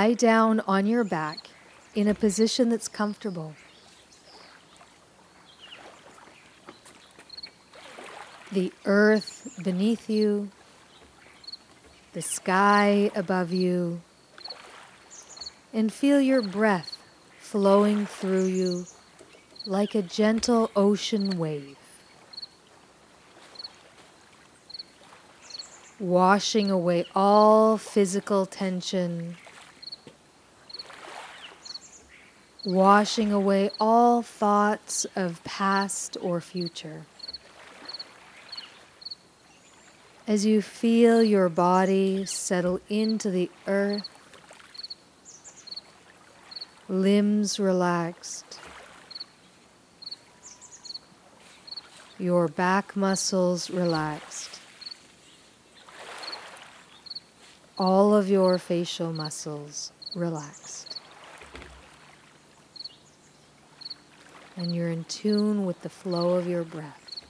lie down on your back in a position that's comfortable. The earth beneath you, the sky above you, and feel your breath flowing through you like a gentle ocean wave, washing away all physical tension, washing away all thoughts of past or future. As you feel your body settle into the earth, limbs relaxed, your back muscles relaxed, all of your facial muscles relaxed, and you're in tune with the flow of your breath.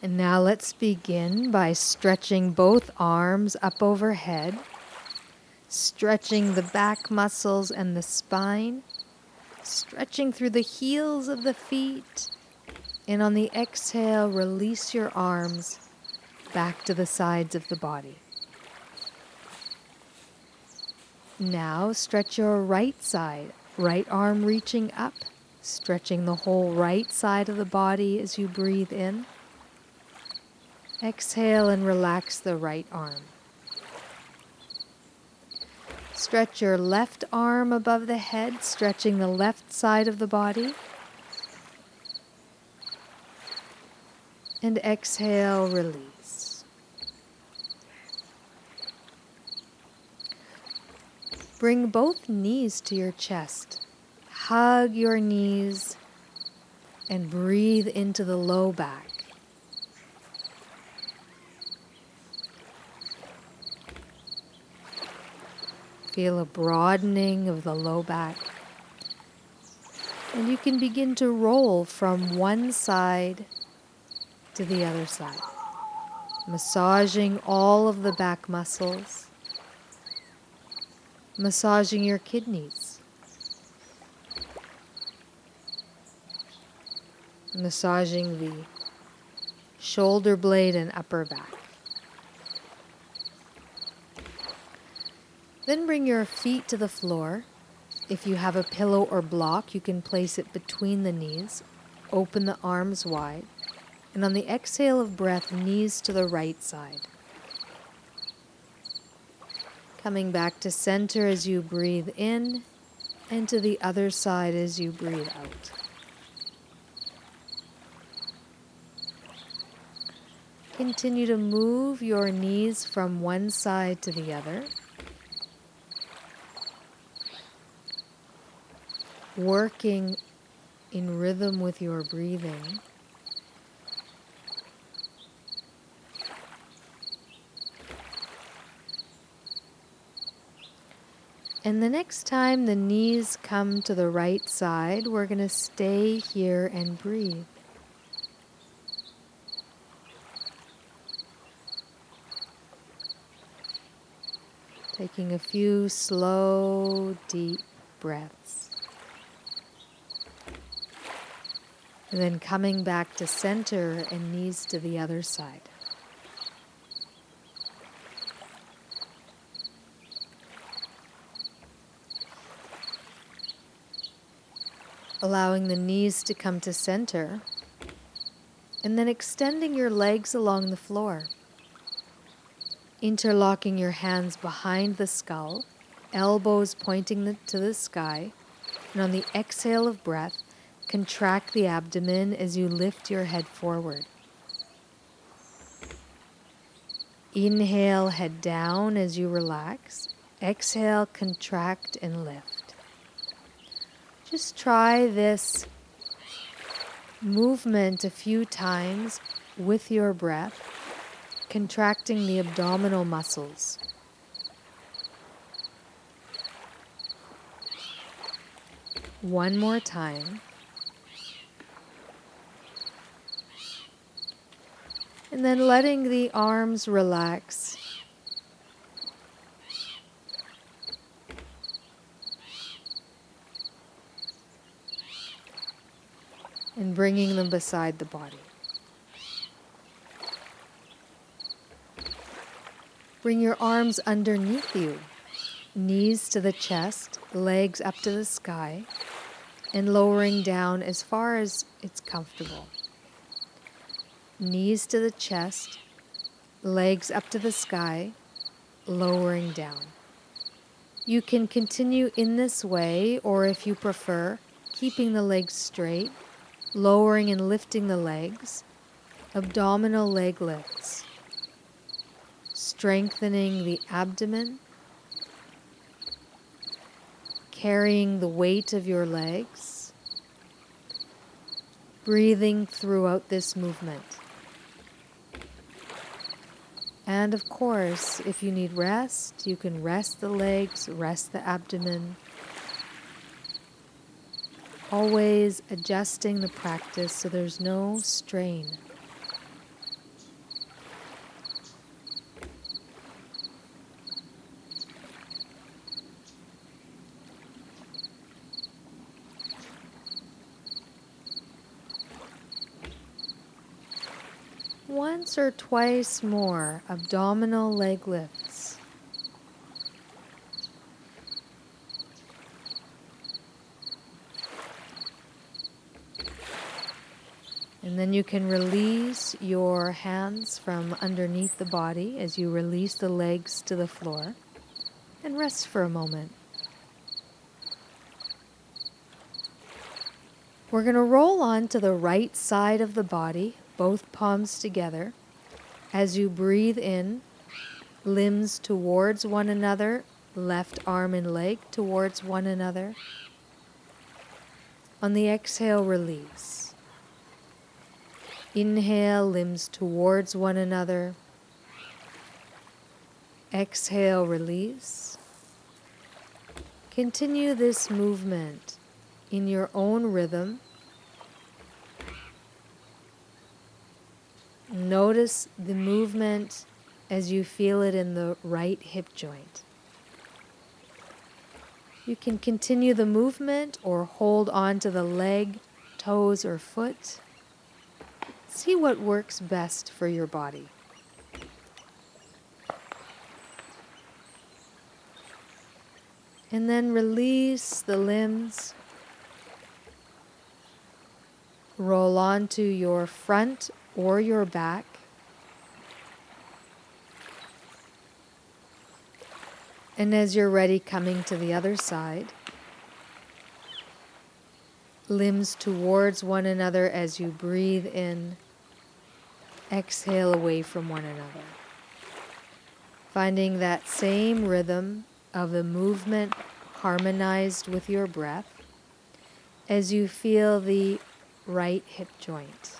And now let's begin by stretching both arms up overhead, stretching the back muscles and the spine, stretching through the heels of the feet, and on the exhale, release your arms back to the sides of the body. Now stretch your right side, right arm reaching up, stretching the whole right side of the body as you breathe in. Exhale and relax the right arm. Stretch your left arm above the head, stretching the left side of the body. And exhale, release. Bring both knees to your chest. Hug your knees and breathe into the low back. Feel a broadening of the low back. And you can begin to roll from one side to the other side, massaging all of the back muscles, massaging your kidneys, massaging the shoulder blade and upper back. Then bring your feet to the floor. If you have a pillow or block, you can place it between the knees. Open the arms wide. And on the exhale of breath, knees to the right side. Coming back to center as you breathe in, and to the other side as you breathe out. Continue to move your knees from one side to the other. Working in rhythm with your breathing. And the next time the knees come to the right side, we're going to stay here and breathe. Taking a few slow, deep breaths. And then coming back to center and knees to the other side. Allowing the knees to come to center, and then extending your legs along the floor. Interlocking your hands behind the skull, elbows pointing to the sky, and on the exhale of breath, contract the abdomen as you lift your head forward. Inhale, head down as you relax. Exhale, contract and lift. Just try this movement a few times with your breath, contracting the abdominal muscles. One more time. And then letting the arms relax. and bringing them beside the body. Bring your arms underneath you, knees to the chest, legs up to the sky, and lowering down as far as it's comfortable. Knees to the chest, legs up to the sky, lowering down. You can continue in this way, or if you prefer, keeping the legs straight, lowering and lifting the legs, abdominal leg lifts, strengthening the abdomen, carrying the weight of your legs, breathing throughout this movement. And of course, if you need rest, you can rest the legs, rest the abdomen. Always adjusting the practice so there's no strain. Once or twice more abdominal leg lifts. And then you can release your hands from underneath the body as you release the legs to the floor and rest for a moment. We're going to roll on to the right side of the body, both palms together. As you breathe in, limbs towards one another, left arm and leg towards one another. On the exhale, release. Inhale, limbs towards one another. Exhale, release. Continue this movement in your own rhythm. Notice the movement as you feel it in the right hip joint. You can continue the movement or hold on to the leg, toes, or foot. See what works best for your body. And then release the limbs. Roll onto your front or your back. And as you're ready, coming to the other side. Limbs towards one another as you breathe in. Exhale away from one another. Finding that same rhythm of the movement harmonized with your breath as you feel the right hip joint.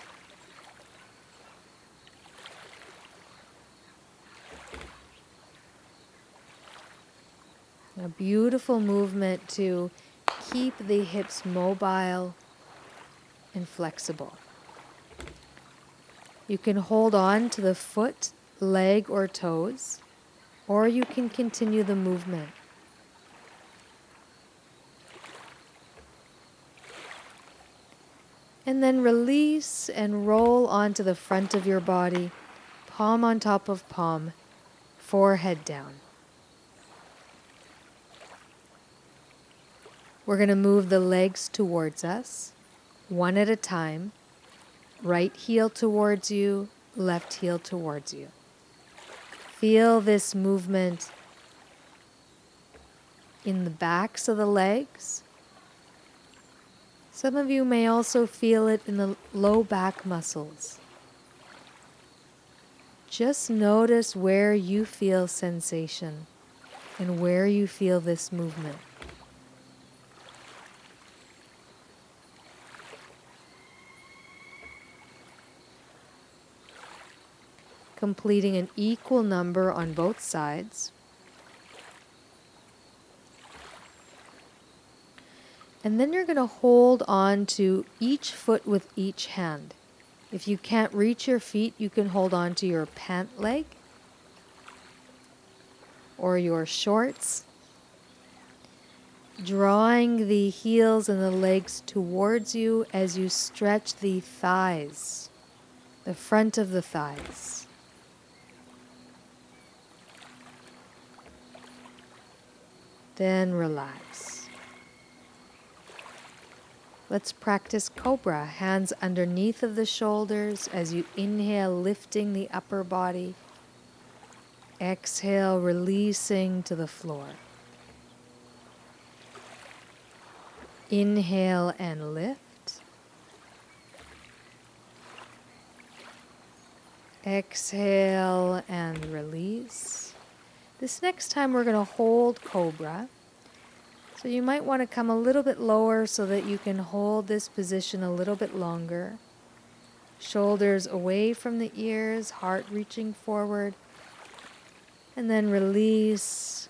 A beautiful movement to keep the hips mobile and flexible. You can hold on to the foot, leg, or toes, or you can continue the movement. And then release and roll onto the front of your body, palm on top of palm, forehead down. We're going to move the legs towards us, one at a time. Right heel towards you, left heel towards you. Feel this movement in the backs of the legs. Some of you may also feel it in the low back muscles. Just notice where you feel sensation and where you feel this movement. Completing an equal number on both sides. And then you're going to hold on to each foot with each hand. If you can't reach your feet, you can hold on to your pant leg or your shorts. drawing the heels and the legs towards you as you stretch the thighs, the front of the thighs. Then relax. Let's practice Cobra, hands underneath of the shoulders as you inhale, lifting the upper body. Exhale, releasing to the floor. Inhale and lift. Exhale and release. This next time we're going to hold Cobra. So you might want to come a little bit lower so that you can hold this position a little bit longer. Shoulders away from the ears, heart reaching forward. And then release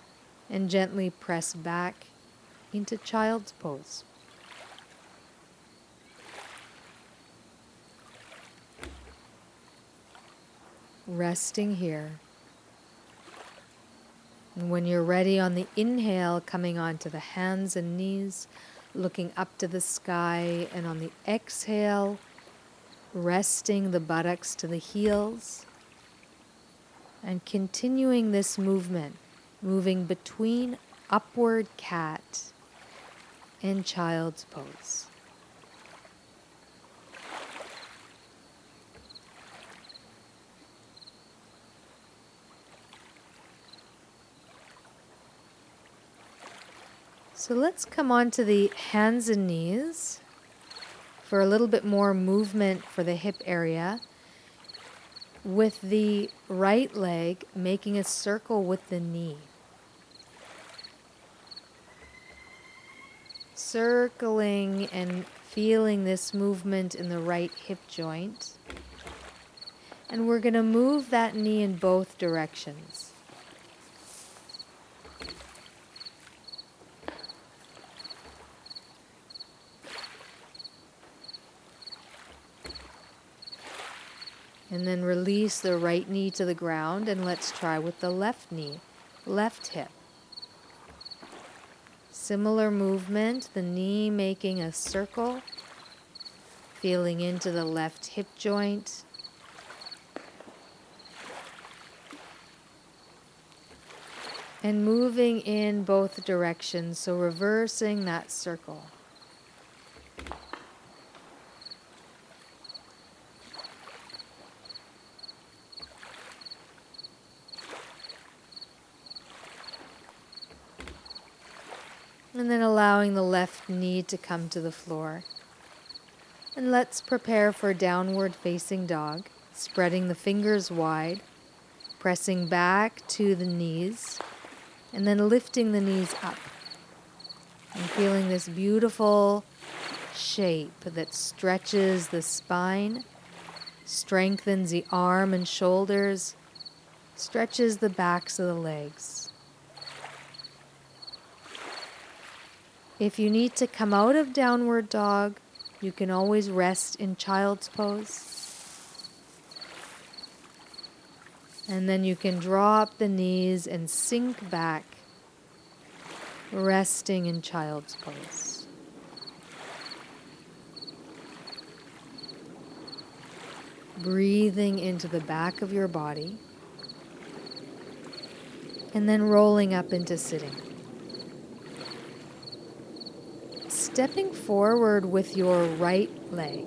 and gently press back into child's pose. Resting here. And when you're ready on the inhale, coming onto the hands and knees, looking up to the sky, and on the exhale, resting the buttocks to the heels, and continuing this movement, moving between upward cat and child's pose. So let's come on to the hands and knees for a little bit more movement for the hip area, with the right leg making a circle with the knee. Circling and feeling this movement in the right hip joint. And we're going to move that knee in both directions. And then release the right knee to the ground, and let's try with the left knee, left hip. Similar movement, the knee making a circle, feeling into the left hip joint. And moving in both directions, so reversing that circle. And then allowing the left knee to come to the floor. And let's prepare for downward facing dog, spreading the fingers wide, pressing back to the knees, and then lifting the knees up. And feeling this beautiful shape that stretches the spine, strengthens the arm and shoulders, stretches the backs of the legs. If you need to come out of downward dog, you can always rest in child's pose. And then you can draw up the knees and sink back, resting in child's pose. Breathing into the back of your body, and then rolling up into sitting. Stepping forward with your right leg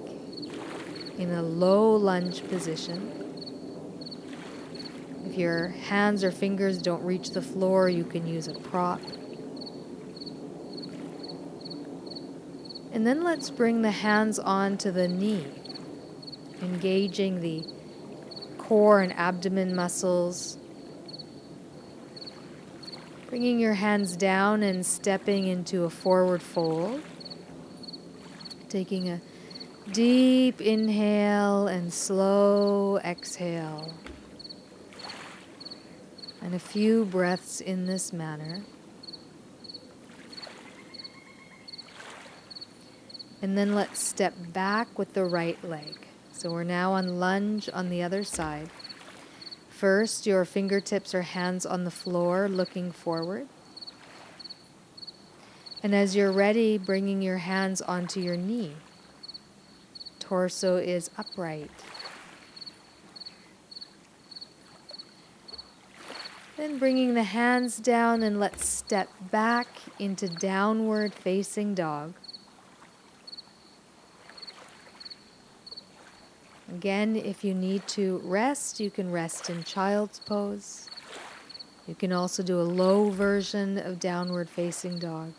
in a low lunge position. If your hands or fingers don't reach the floor, you can use a prop. And then let's bring the hands onto the knee, engaging the core and abdomen muscles. Bringing your hands down and stepping into a forward fold. Taking a deep inhale and slow exhale. And a few breaths in this manner. And then let's step back with the right leg. So we're now on lunge on the other side. First, your fingertips or hands on the floor, looking forward. And as you're ready, bringing your hands onto your knee. Torso is upright. Then bringing the hands down, and let's step back into downward facing dog. Again, if you need to rest, you can rest in child's pose. You can also do a low version of downward facing dog.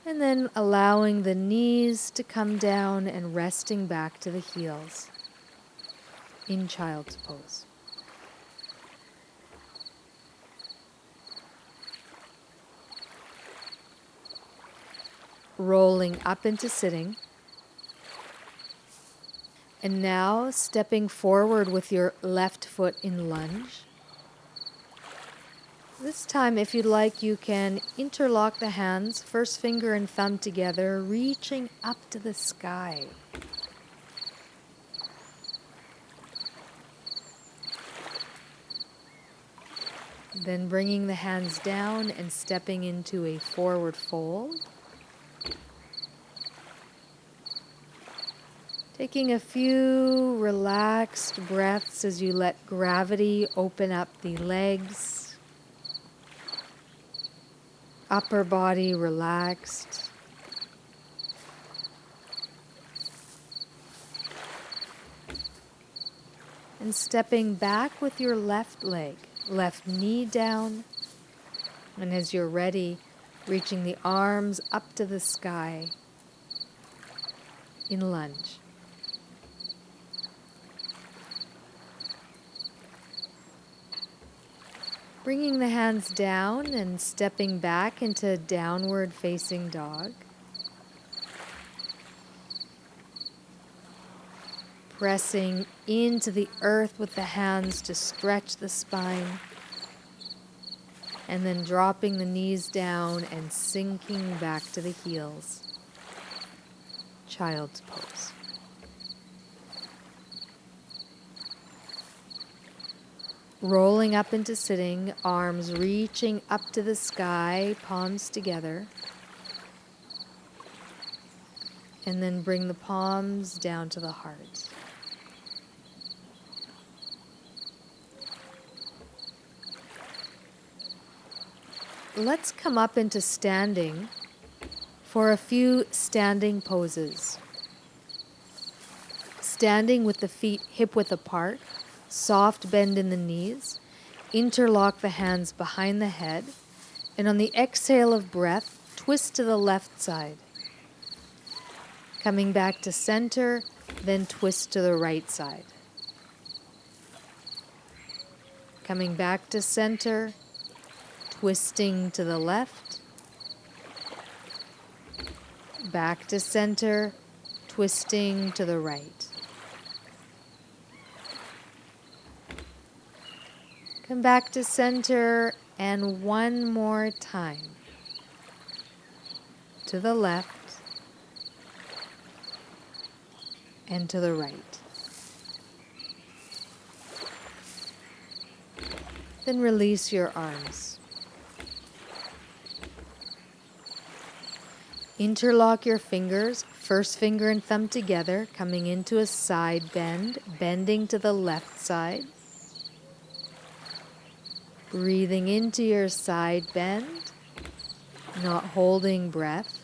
And then allowing the knees to come down and resting back to the heels in child's pose. Rolling up into sitting. And now stepping forward with your left foot in lunge. This time, if you'd like, you can interlock the hands, first finger and thumb together, reaching up to the sky. Then bringing the hands down and stepping into a forward fold. Taking a few relaxed breaths as you let gravity open up the legs, upper body relaxed. And stepping back with your left leg, left knee down, and as you're ready, reaching the arms up to the sky in lunge. Bringing the hands down and stepping back into downward facing dog. Pressing into the earth with the hands to stretch the spine. And then dropping the knees down and sinking back to the heels. Child's pose. Rolling up into sitting, arms reaching up to the sky, palms together. And then bring the palms down to the heart. Let's come up into standing for a few standing poses. Standing with the feet hip-width apart. Soft bend in the knees, interlock the hands behind the head, and on the exhale of breath, twist to the left side. Coming back to center, then twist to the right side. Coming back to center, twisting to the left. Back to center, twisting to the right. Come back to center, and one more time. To the left and to the right. Then release your arms. Interlock your fingers, first finger and thumb together, coming into a side bend, bending to the left side. Breathing into your side bend, not holding breath.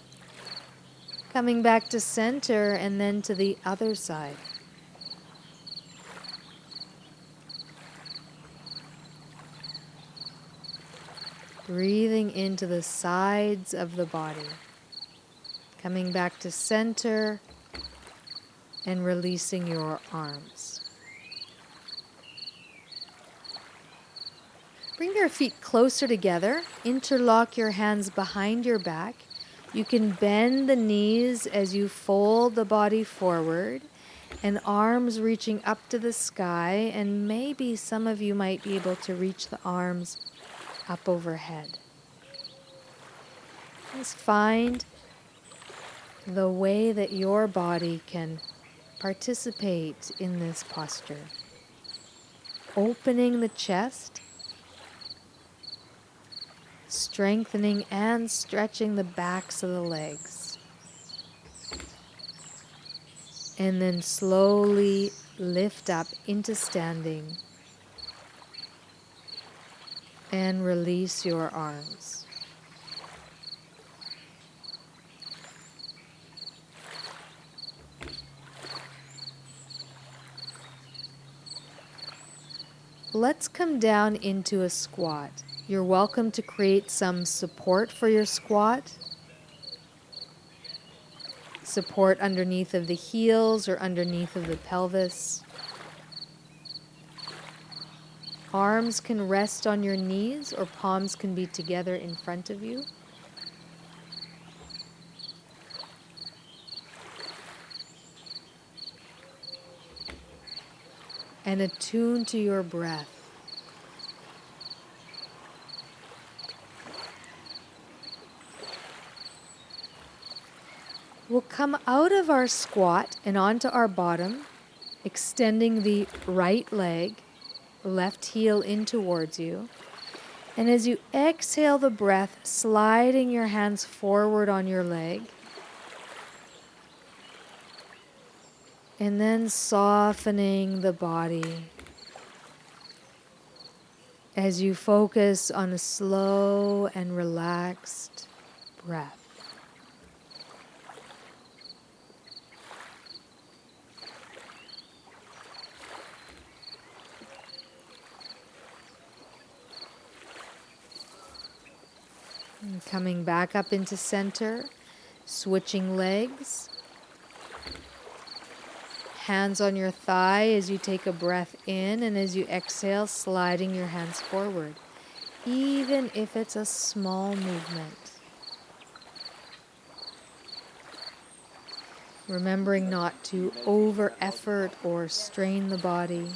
Coming back to center and then to the other side. Breathing into the sides of the body. Coming back to center and releasing your arms. Bring your feet closer together. Interlock your hands behind your back. You can bend the knees as you fold the body forward and arms reaching up to the sky, and maybe some of you might be able to reach the arms up overhead. Just find the way that your body can participate in this posture. Opening the chest. strengthening and stretching the backs of the legs. And then slowly lift up into standing and release your arms. Let's come down into a squat. You're welcome to create some support for your squat. Support underneath of the heels or underneath of the pelvis. Arms can rest on your knees or palms can be together in front of you. And attune to your breath. We'll come out of our squat and onto our bottom, extending the right leg, left heel in towards you. And as you exhale the breath, sliding your hands forward on your leg. And then softening the body as you focus on a slow and relaxed breath. And coming back up into center, switching legs. Hands on your thigh as you take a breath in, and as you exhale, sliding your hands forward, even if it's a small movement. Remembering not to over effort or strain the body.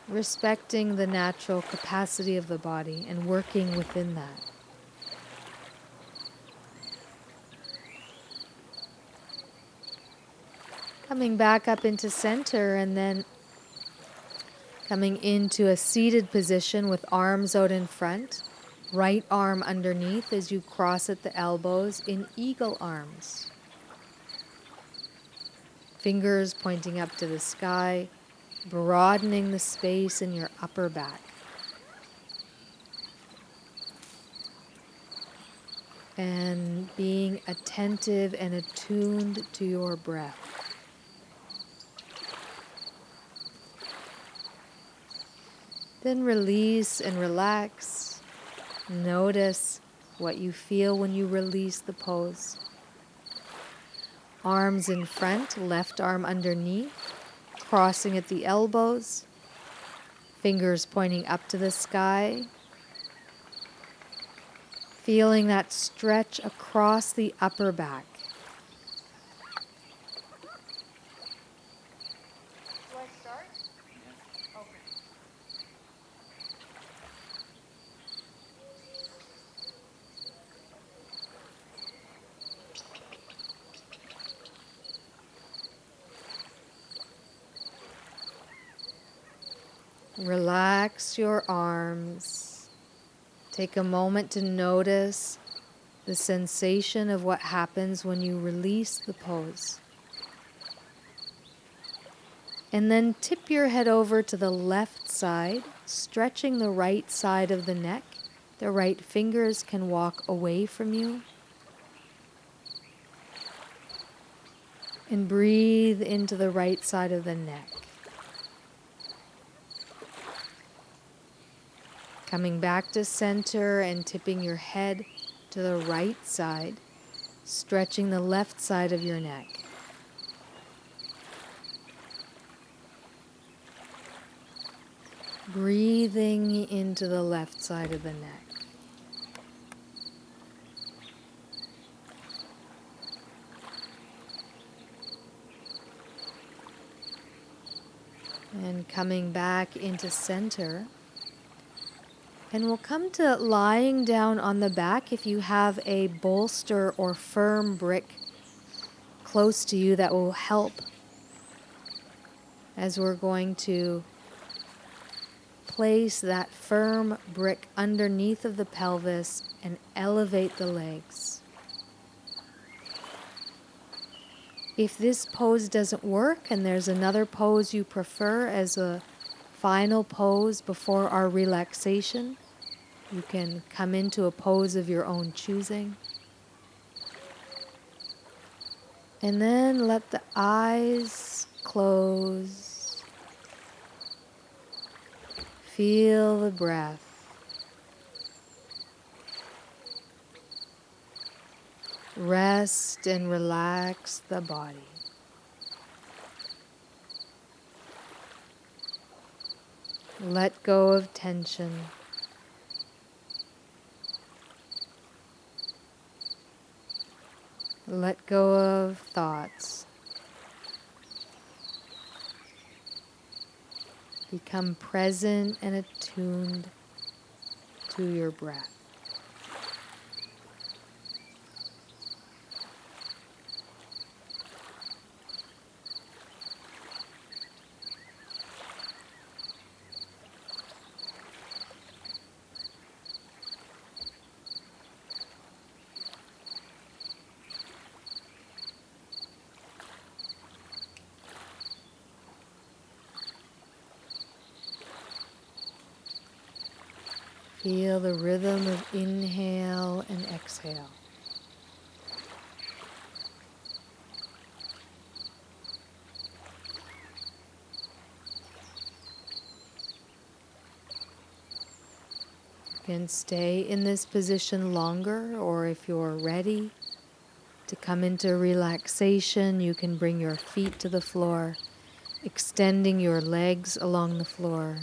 Respecting the natural capacity of the body and working within that. Coming back up into center and then coming into a seated position with arms out in front, right arm underneath as you cross at the elbows in eagle arms. Fingers pointing up to the sky, broadening the space in your upper back. And being attentive and attuned to your breath. Then release and relax. Notice what you feel when you release the pose. Arms in front, left arm underneath, crossing at the elbows, fingers pointing up to the sky. Feeling that stretch across the upper back. Do I start? Okay. Relax your arms. Take a moment to notice the sensation of what happens when you release the pose. And then tip your head over to the left side, stretching the right side of the neck. The right fingers can walk away from you. And breathe into the right side of the neck. Coming back to center and tipping your head to the right side, stretching the left side of your neck. Breathing into the left side of the neck. And coming back into center. And we'll come to lying down on the back. If you have a bolster or firm brick close to you, that will help as we're going to place that firm brick underneath of the pelvis and elevate the legs. If this pose doesn't work and there's another pose you prefer as a final pose before our relaxation, you can come into a pose of your own choosing. And then let the eyes close. Feel the breath. Rest and relax the body. Let go of tension. Let go of thoughts. Become present and attuned to your breath. Feel the rhythm of inhale and exhale. You can stay in this position longer, or if you're ready to come into relaxation, you can bring your feet to the floor, extending your legs along the floor.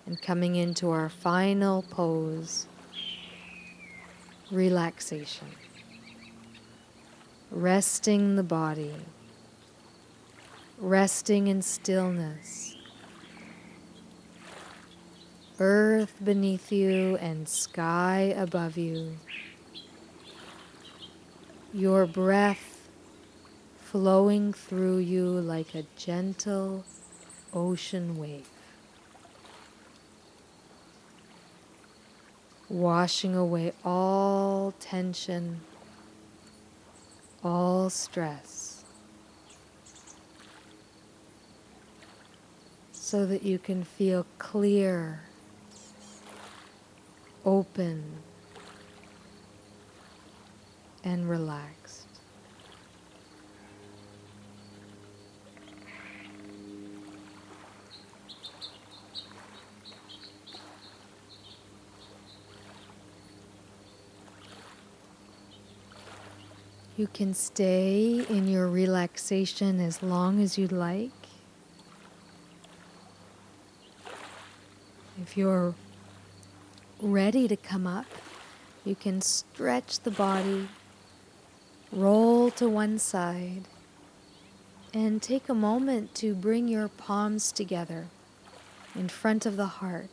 And coming into our final pose, relaxation. Resting the body, resting in stillness. Earth beneath you and sky above you. Your breath flowing through you like a gentle ocean wave. Washing away all tension, all stress, so that you can feel clear, open, and relaxed. You can stay in your relaxation as long as you'd like. If you're ready to come up, you can stretch the body, roll to one side, and take a moment to bring your palms together in front of the heart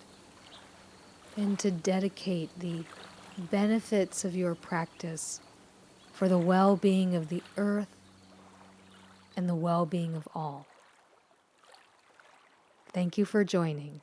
and to dedicate the benefits of your practice for the well-being of the earth and the well-being of all. Thank you for joining.